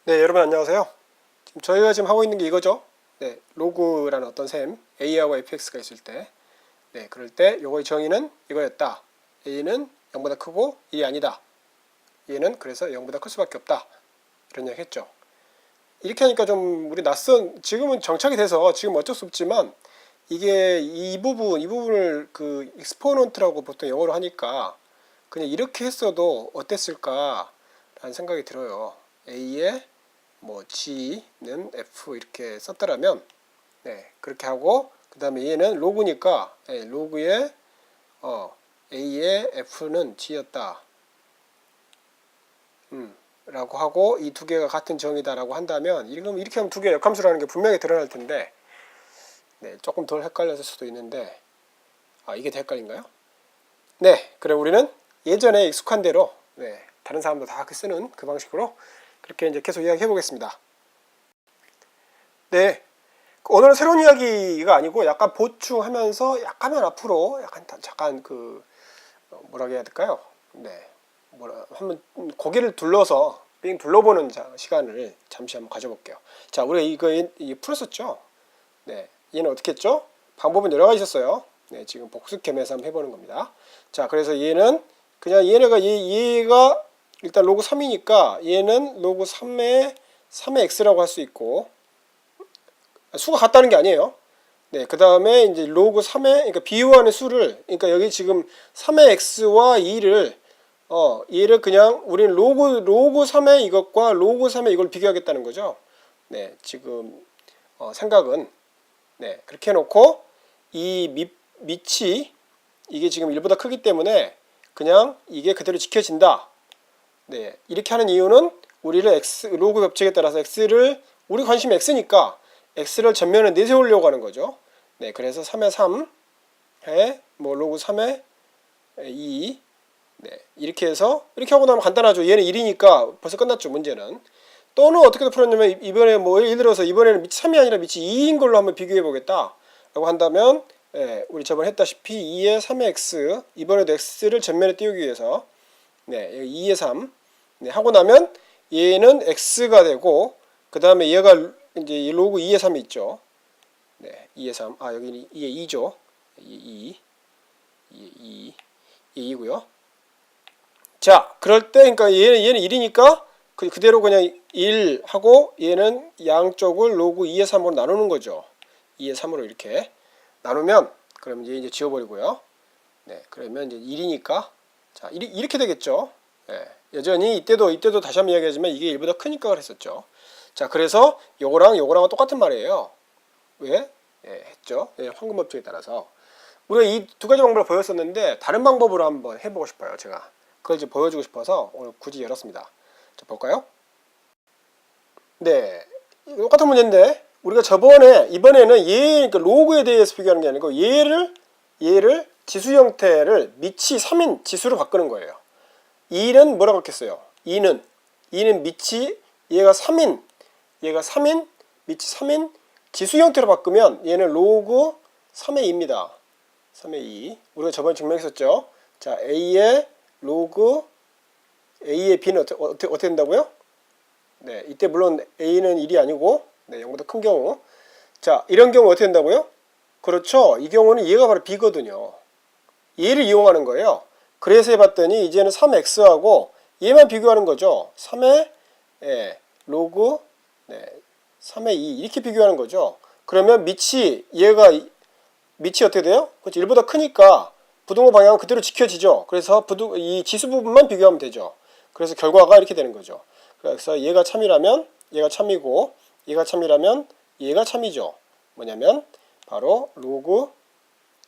네, 여러분 안녕하세요. 저희가 지금 하고 있는 게 이거죠. 네, 로그라는 어떤 셈, a하고 fx가 있을 때, 네, 그럴 때 요거의 정의는 이거였다. a는 0보다 크고 1이 아니다. 얘는 그래서 0보다 클 수밖에 없다. 이런 얘기 했죠. 이렇게 하니까 좀 우리 지금은 정착이 돼서 지금 어쩔 수 없지만 이게 이 부분을 그 익스포넌트라고 보통 영어로 하니까 그냥 이렇게 했어도 어땠을까라는 생각이 들어요. a의 뭐 g는 f 이렇게 썼더라면 네 그렇게 하고 그 다음에 얘는 로그니까 네, 로그의 a의 f는 g였다 라고 하고 이 두 개가 같은 정의다 라고 한다면 이렇게 하면 두 개의 역함수라는 게 분명히 드러날 텐데 네, 조금 덜 헷갈렸을 수도 있는데 이게 더 헷갈린가요? 네, 그럼 우리는 예전에 익숙한 대로 네, 다른 사람도 다 쓰는 그 방식으로 그렇게 이제 계속 이야기해 보겠습니다. 네, 오늘은 새로운 이야기가 아니고 약간 보충하면서 약간만 앞으로 잠깐 뭐라고 해야 될까요? 네, 한번 고개를 빙 둘러보는 시간을 잠시 한번 가져볼게요. 자, 우리가 이거 풀었었죠? 네, 얘는 어떻게 했죠? 방법은 여러 가지 있었어요. 네, 지금 복습 겸해서 한번 해보는 겁니다. 자, 그래서 얘는 그냥 얘가 일단 로그 3이니까 얘는 로그 3의 x라고 할 수 있고 수가 같다는 게 아니에요. 네, 그 다음에 이제 로그 3의 그러니까 비유하는 수를 그러니까 여기 지금 3의 x와 2를 얘를 그냥 우리는 로그 3의 이것과 로그 3의 이걸 비교하겠다는 거죠. 네, 지금 생각은 네, 그렇게 해놓고 이 밑이 이게 지금 1보다 크기 때문에 그냥 이게 그대로 지켜진다. 네, 이렇게 하는 이유는 우리를 로그 법칙에 따라서 우리 관심이 x니까 x를 전면에 내세우려고 하는 거죠. 네, 그래서 3의 3에 뭐 로그 3의 2 네, 이렇게 해서 이렇게 하고 나면 간단하죠. 얘는 1이니까 벌써 끝났죠, 문제는. 또는 어떻게 풀었냐면 이번에 뭐 예를 들어서 이번에는 밑이 3이 아니라 밑이 2인 걸로 한번 비교해 보겠다 라고 한다면 우리 저번에 했다시피 2의 3의 x 이번에도 x를 전면에 띄우기 위해서 네, 2의 3 네, 하고 나면 얘는 x가 되고 그 다음에 얘가 이제 로그 2의 3이 있죠. 네, 2의 3 여기는 2의 2죠. 2 2이고요. 자, 그럴 때 그러니까 얘는 1이니까 그대로 그냥 1 하고 얘는 양쪽을 로그 2의 3으로 나누는 거죠. 2의 3으로 이렇게 나누면 그럼 이제 지워버리고요. 네, 그러면 이제 1이니까 자, 이렇게 되겠죠. 네, 여전히 이때도 다시 한번 이야기하지만 이게 1보다 크니까 그랬었죠. 자, 그래서 요거랑 똑같은 말이에요. 왜? 했죠. 황금 법칙에 따라서 우리가 이 두 가지 방법을 보였었는데 다른 방법으로 한번 해보고 싶어요. 제가 그걸 이제 보여주고 싶어서 오늘 굳이 열었습니다. 자, 볼까요? 네, 똑같은 문제인데 우리가 이번에는 그러니까 로그에 대해서 비교하는 게 아니고 얘를 지수 형태를 밑이 3인 지수로 바꾸는 거예요. 2는 뭐라고 했겠어요? 2는 밑이 얘가 3인 밑이 3인 지수 형태로 바꾸면 얘는 로그 3의 2입니다. 3의 2 우리가 저번에 증명했었죠. 자, A의 B는 어떻게 된다고요? 네, 이때 물론 A는 1이 아니고 네, 0보다 큰 경우 자, 이런 경우 어떻게 된다고요? 그렇죠. 이 경우는 얘가 바로 B거든요. 얘를 이용하는 거예요. 그래서 해봤더니 이제는 3x하고 얘만 비교하는 거죠. 3의 로그 3의 2 이렇게 비교하는 거죠. 그러면 밑이 어떻게 돼요? 그렇죠. 1보다 크니까 부등호 방향은 그대로 지켜지죠. 그래서 이 지수 부분만 비교하면 되죠. 그래서 결과가 이렇게 되는 거죠. 그래서 얘가 참이라면 얘가 참이고 얘가 참이라면 얘가 참이죠. 뭐냐면 바로 로그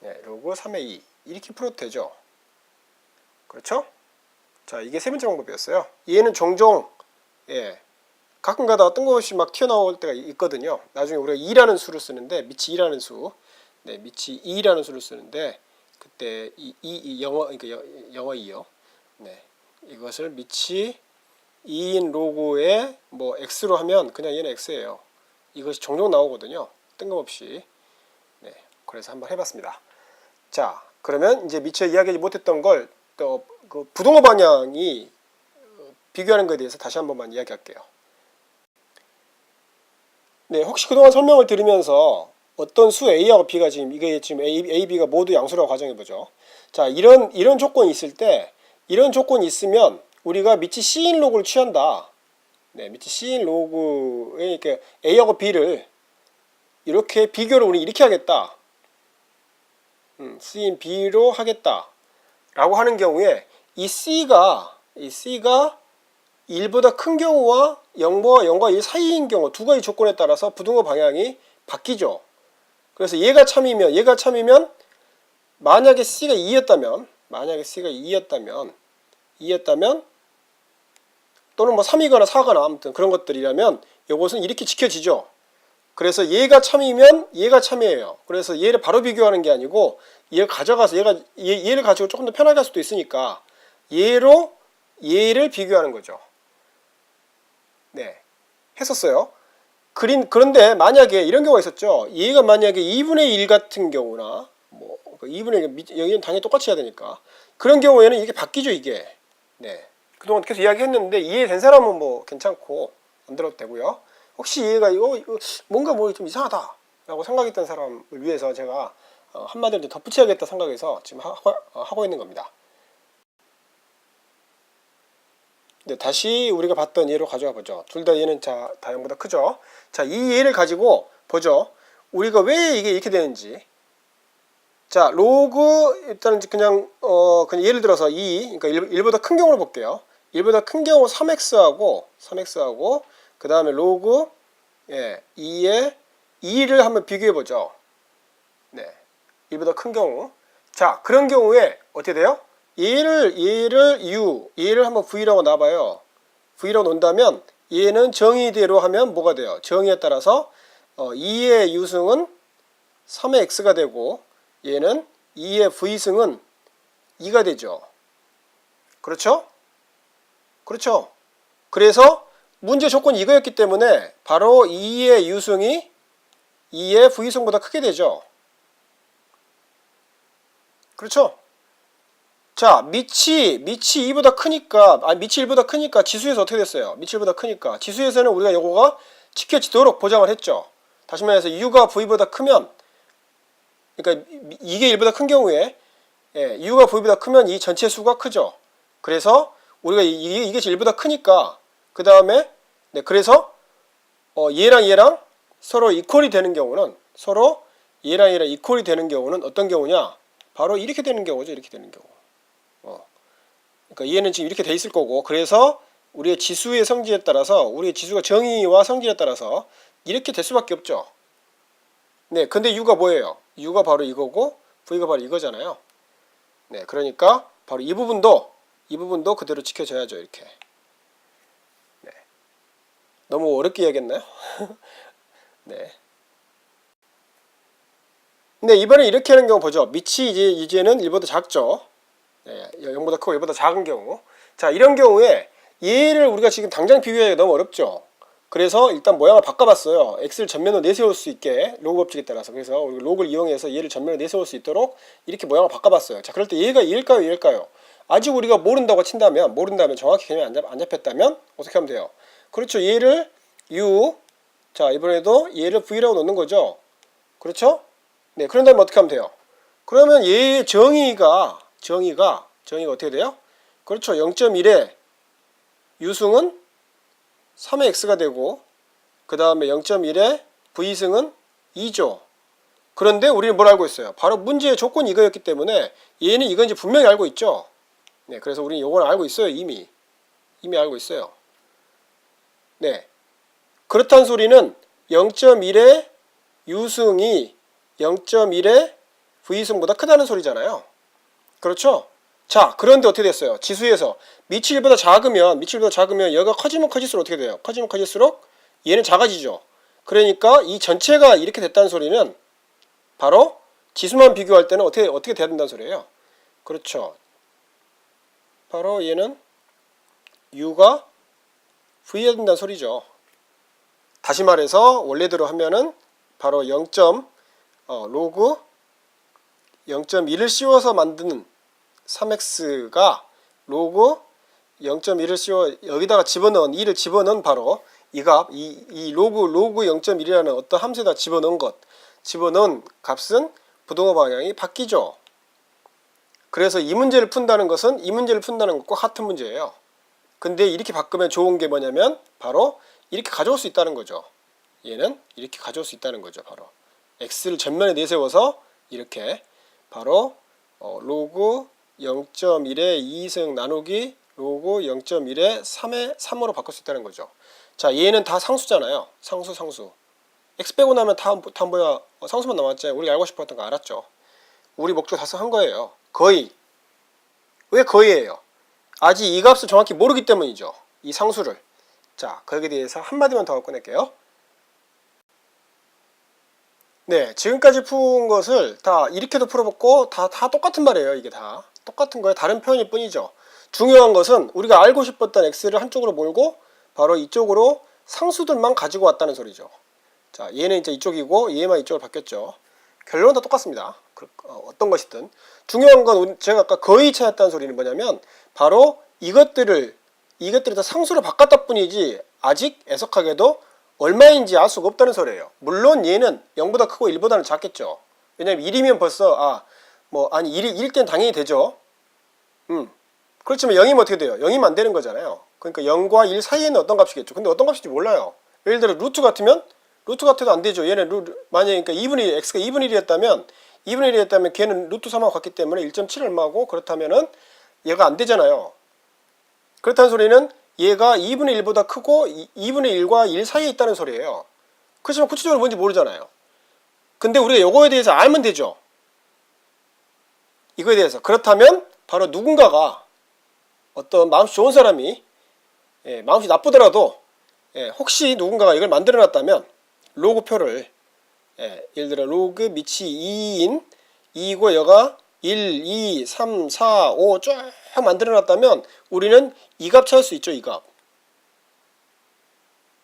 3의 2 이렇게 풀어도 되죠. 그렇죠? 자, 이게 세 번째 방법이었어요. 얘는 종종 가끔 가다가 뜬금없이 막 튀어나올 때가 있거든요. 나중에 우리가 2라는 수를 쓰는데 밑이 2라는 수 밑이 2라는 수를 쓰는데 그때 그러니까 영어 2요. 네, 이것을 밑이 2인 로그에 뭐 x로 하면 그냥 얘는 x예요. 이것이 종종 나오거든요. 뜬금없이. 네, 그래서 한번 해봤습니다. 자, 그러면 이제 미처 이야기하지 못했던 걸 또 그 부등호 방향이 비교하는 것에 대해서 다시 한번만 이야기할게요. 네, 혹시 그동안 설명을 들으면서 어떤 수 A하고 B가 이게 지금 A, B가 모두 양수라고 가정해보죠. 자, 이런 조건이 있을 때, 이런 조건이 있으면 우리가 미치 C인 로그를 취한다. 네, 미치 C인 로그에 이렇게 A하고 B를 이렇게 비교를 우리 이렇게 하겠다. C인 B로 하겠다. 라고 하는 경우에 이 C가 1보다 큰 경우와 0과 1 사이인 경우 두 가지 조건에 따라서 부등호 방향이 바뀌죠. 그래서 얘가 참이면 만약에 C가 2였다면 또는 뭐 3이거나 4거나 아무튼 그런 것들이라면 이것은 이렇게 지켜지죠. 그래서 얘가 참이면 얘가 참이에요. 그래서 얘를 바로 비교하는 게 아니고 얘를 가져가서 얘를 가지고 조금 더 편하게 할 수도 있으니까 얘를 비교하는 거죠. 네, 했었어요. 그런데 만약에 이런 경우가 있었죠. 얘가 만약에 2분의 1 같은 경우나 뭐 2분의 1 여기는 당연히 똑같이 해야 되니까 그런 경우에는 이게 바뀌죠 이게. 네, 그동안 계속 이야기했는데 이해된 사람은 뭐 괜찮고 안 들어도 되고요. 혹시 얘가 이거 뭔가 뭐 좀 이상하다 라고 생각했던 사람을 위해서 제가 한마디로 덧붙여야겠다 생각해서 지금 하고 있는 겁니다. 네, 다시 우리가 봤던 예로 가져가 보죠. 둘 다 얘는 다 0보다 크죠. 자, 이 예를 가지고 보죠. 우리가 왜 이게 이렇게 되는지. 자, 로그 일단 그냥 예를 들어서 그러니까 1보다 큰 경우를 볼게요. 1보다 큰 경우 3x하고 그 다음에 로그 2의 2를 한번 비교해 보죠. 네, 1보다 큰 경우. 자, 그런 경우에 어떻게 돼요? 얘를 한번 V라고 놔봐요. V라고 놓는다면 얘는 정의대로 하면 뭐가 돼요? 정의에 따라서 2의 유승은 3의 x가 되고 얘는 2의 V승은 2가 되죠. 그렇죠? 그렇죠. 그래서 문제 조건이 이거였기 때문에 바로 2의 유승이 2의 V승보다 크게 되죠. 그렇죠? 자, 밑이 2보다 크니까, 밑이 1보다 크니까 지수에서 어떻게 됐어요? 밑이 1보다 크니까. 지수에서는 우리가 요거가 지켜지도록 보장을 했죠. 다시 말해서 U가 V보다 크면, 그러니까 이게 1보다 큰 경우에, U가 V보다 크면 이 전체 수가 크죠. 그래서 우리가 이게 1보다 크니까, 그 다음에, 네, 그래서, 얘랑 서로 이퀄이 되는 경우는, 얘랑 이퀄이 되는 경우는 어떤 경우냐? 바로 이렇게 되는 경우죠. 이렇게 되는 경우. 그러니까 얘는 지금 이렇게 돼 있을 거고, 그래서 우리의 지수의 성질에 따라서 우리의 지수가 정의와 성질에 따라서 이렇게 될 수밖에 없죠. 네, 근데 U가 뭐예요? U가 바로 이거고 V가 바로 이거잖아요. 네, 그러니까 바로 이 부분도 그대로 지켜져야죠. 이렇게. 네, 너무 어렵게 이야기했나요? 네. 근데 이번에 이렇게 하는 경우 보죠. 밑이 이제는 1보다 작죠. 네, 0보다 크고 1보다 작은 경우. 자, 이런 경우에 얘를 우리가 지금 당장 비교하기가 너무 어렵죠. 그래서 일단 모양을 바꿔봤어요. x를 전면으로 내세울 수 있게 로그 법칙에 따라서. 그래서 우리가 로그를 이용해서 얘를 전면으로 내세울 수 있도록 이렇게 모양을 바꿔봤어요. 자, 그럴 때 얘가 얘일까요? 아직 우리가 모른다고 친다면, 정확히 개념이 안 잡혔다면 어떻게 하면 돼요? 그렇죠. 얘를 u, 자, 이번에도 얘를 v라고 놓는 거죠. 그렇죠? 네, 그런 다음에 어떻게 하면 돼요? 그러면 얘의 정의가 어떻게 돼요? 그렇죠. 0.1에 유승은 3의 x가 되고 그 다음에 0.1에 v승은 2죠. 그런데 우리는 뭘 알고 있어요? 바로 문제의 조건이 이거였기 때문에 얘는 이건지 분명히 알고 있죠. 네, 그래서 우리는 이걸 알고 있어요. 이미 알고 있어요. 네, 그렇다는 소리는 0.1의 유승이 0.1의 v승보다 크다는 소리잖아요. 그렇죠? 자, 그런데 어떻게 됐어요? 지수에서 밑이 1보다 작으면 얘가 커지면 커질수록 어떻게 돼요? 커지면 커질수록 얘는 작아지죠. 그러니까 이 전체가 이렇게 됐다는 소리는 바로 지수만 비교할 때는 어떻게 돼야 된다는 소리예요? 그렇죠. 바로 얘는 U가 V해야 된다는 소리죠. 다시 말해서 원래대로 하면은 바로 로그 0.1을 씌워서 만드는 3x가 로그 0.1을 씌워 여기다가 집어넣은 2를 집어넣은 바로 이 값, 이 로그 0.1이라는 어떤 함수에다 집어넣은 값은 부동호 방향이 바뀌죠. 그래서 이 문제를 푼다는 것은 이 문제를 푼다는 것과 같은 문제예요. 근데 이렇게 바꾸면 좋은 게 뭐냐면 바로 이렇게 가져올 수 있다는 거죠. 얘는 이렇게 가져올 수 있다는 거죠. 바로 x를 전면에 내세워서 이렇게 바로 로그 0.1의 2승 나누기 로그 0.1의 3의 3으로 바꿀 수 있다는 거죠. 자, 얘는 다 상수잖아요. 상수. x 빼고 나면 다 뭐야? 상수만 남았잖아요. 우리가 알고 싶었던 거 알았죠. 우리 목적 달성한 거예요. 거의. 왜 거의예요? 아직 이 값을 정확히 모르기 때문이죠. 이 상수를. 자, 거기에 대해서 한마디만 더 하고 끝낼게요. 네, 지금까지 푼 것을 다 이렇게도 풀어봤고 다 똑같은 말이에요. 이게 다 똑같은 거예요. 다른 표현일 뿐이죠. 중요한 것은 우리가 알고 싶었던 x를 한쪽으로 몰고 바로 이쪽으로 상수들만 가지고 왔다는 소리죠. 자, 얘는 이제 이쪽이고 얘만 이쪽으로 바뀌었죠. 결론은 다 똑같습니다. 어떤 것이든. 중요한 건 제가 아까 거의 찾았다는 소리는 뭐냐면 바로 이것들을 다 상수로 바꿨다 뿐이지 아직 애석하게도 얼마인지 알 수가 없다는 소리예요. 물론 얘는 0보다 크고 1보다는 작겠죠. 왜냐면 1이면 벌써 1일 땐 당연히 되죠. 그렇지만 0이면 어떻게 돼요? 0이면 안 되는 거잖아요. 그러니까 0과 1 사이에는 어떤 값이겠죠. 근데 어떤 값인지 몰라요. 예를 들어 루트 같으면 루트 같아도 안 되죠. 얘는 만약에 그러니까 2분의 1, x가 2분의 1이었다면 2분의 1이었다면 걔는 루트 3하고 같기 때문에 1.7 얼마고 그렇다면은 얘가 안 되잖아요. 그렇다는 소리는 얘가 2분의 1보다 크고 2분의 1과 1 사이에 있다는 소리예요. 그렇지만 구체적으로 뭔지 모르잖아요. 근데 우리가 이거에 대해서 알면 되죠. 이거에 대해서. 그렇다면 바로 누군가가 어떤 마음씨 좋은 사람이 마음씨 나쁘더라도 혹시 누군가가 이걸 만들어 놨다면 로그표를 예를 들어 로그 밑이 2인 2이고 여가 1, 2, 3, 4, 5 쫙 만들어 놨다면 우리는 이 값 찾을 수 있죠. 이 값.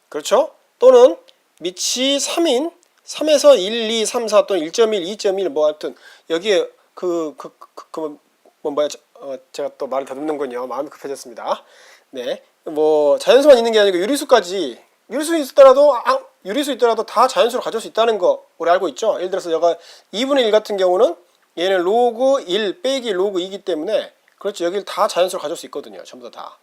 그렇죠? 또는 밑이 3인 3에서 1, 2, 3, 4 또는 1.1, 2.1 뭐 하여튼 여기에 제가 또 말을 더듬는군요. 마음이 급해졌습니다. 네. 뭐 자연수만 있는 게 아니고 유리수 있더라도 다 자연수로 가져올 수 있다는 거 우리 알고 있죠. 예를 들어서 여가 2분의 1 같은 경우는 얘는 로그 1 빼기 로그 2이기 때문에 그렇죠. 여기를 다 자연수로 가져올 수 있거든요. 전부 다.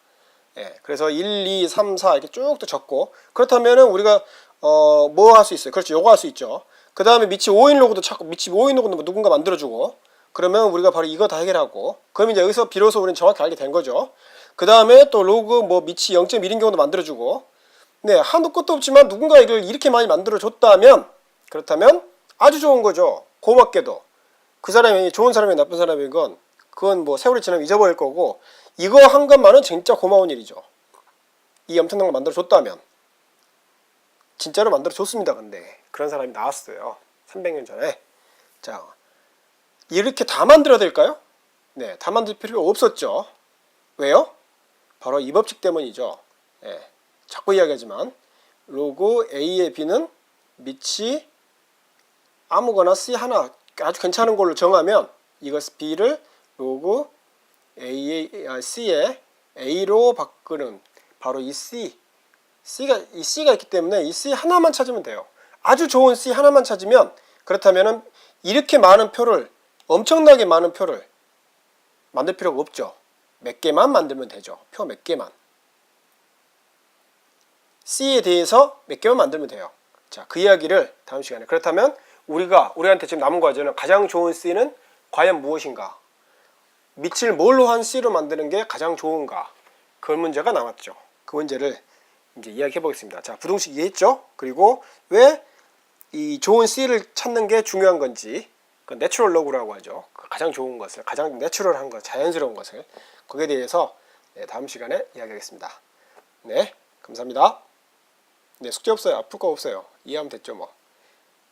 그래서 1, 2, 3, 4 이렇게 쭉 적고 그렇다면은 우리가 뭐 할 수 있어요? 그렇죠. 요거 할 수 있죠. 그 다음에 밑이 5인 로그도 찾고 밑이 5인 로그도 누군가 만들어주고 그러면 우리가 바로 이거 다 해결하고 그럼 이제 여기서 비로소 우리는 정확히 알게 된 거죠. 그 다음에 또 로그 밑이 0.1인 경우도 만들어주고 한도 끝도 없지만 누군가 이걸 이렇게 많이 만들어줬다면 그렇다면 아주 좋은 거죠. 고맙게도 그 사람이 좋은 사람이 나쁜 사람인 건 그건 뭐 세월이 지나면 잊어버릴 거고 이거 한 것만은 진짜 고마운 일이죠. 이 엄청난 걸 만들어줬다면 진짜로 만들어줬습니다. 근데 그런 사람이 나왔어요. 300년 전에. 자, 이렇게 다 만들어야 될까요? 네, 다 만들 필요가 없었죠. 왜요? 바로 이 법칙 때문이죠. 자꾸 이야기하지만 로그 A의 B는 밑이 아무거나 C 하나 아주 괜찮은 걸로 정하면 이것 B를 로그 C의 A로 바꾸는 바로 이 C가 있기 때문에 이 C 하나만 찾으면 돼요. 아주 좋은 C 하나만 찾으면 그렇다면은 이렇게 많은 표를 엄청나게 많은 표를 만들 필요가 없죠. 몇 개만 만들면 되죠. 표 몇 개만. C에 대해서 몇 개만 만들면 돼요. 자, 그 이야기를 다음 시간에. 그렇다면 우리한테 지금 남은 과제는 가장 좋은 C는 과연 무엇인가? 밑을 뭘로 한 C로 만드는 게 가장 좋은가? 그 문제가 남았죠. 그 문제를 이제 이야기해 보겠습니다. 자, 부등식 이해했죠? 그리고 왜 이 좋은 C를 찾는 게 중요한 건지 그 내추럴 로그라고 하죠. 가장 좋은 것을, 가장 내추럴한 것, 자연스러운 것을 거기에 대해서 다음 시간에 이야기하겠습니다. 네, 감사합니다. 네, 숙제 없어요. 아플 거 없어요. 이해하면 됐죠 뭐.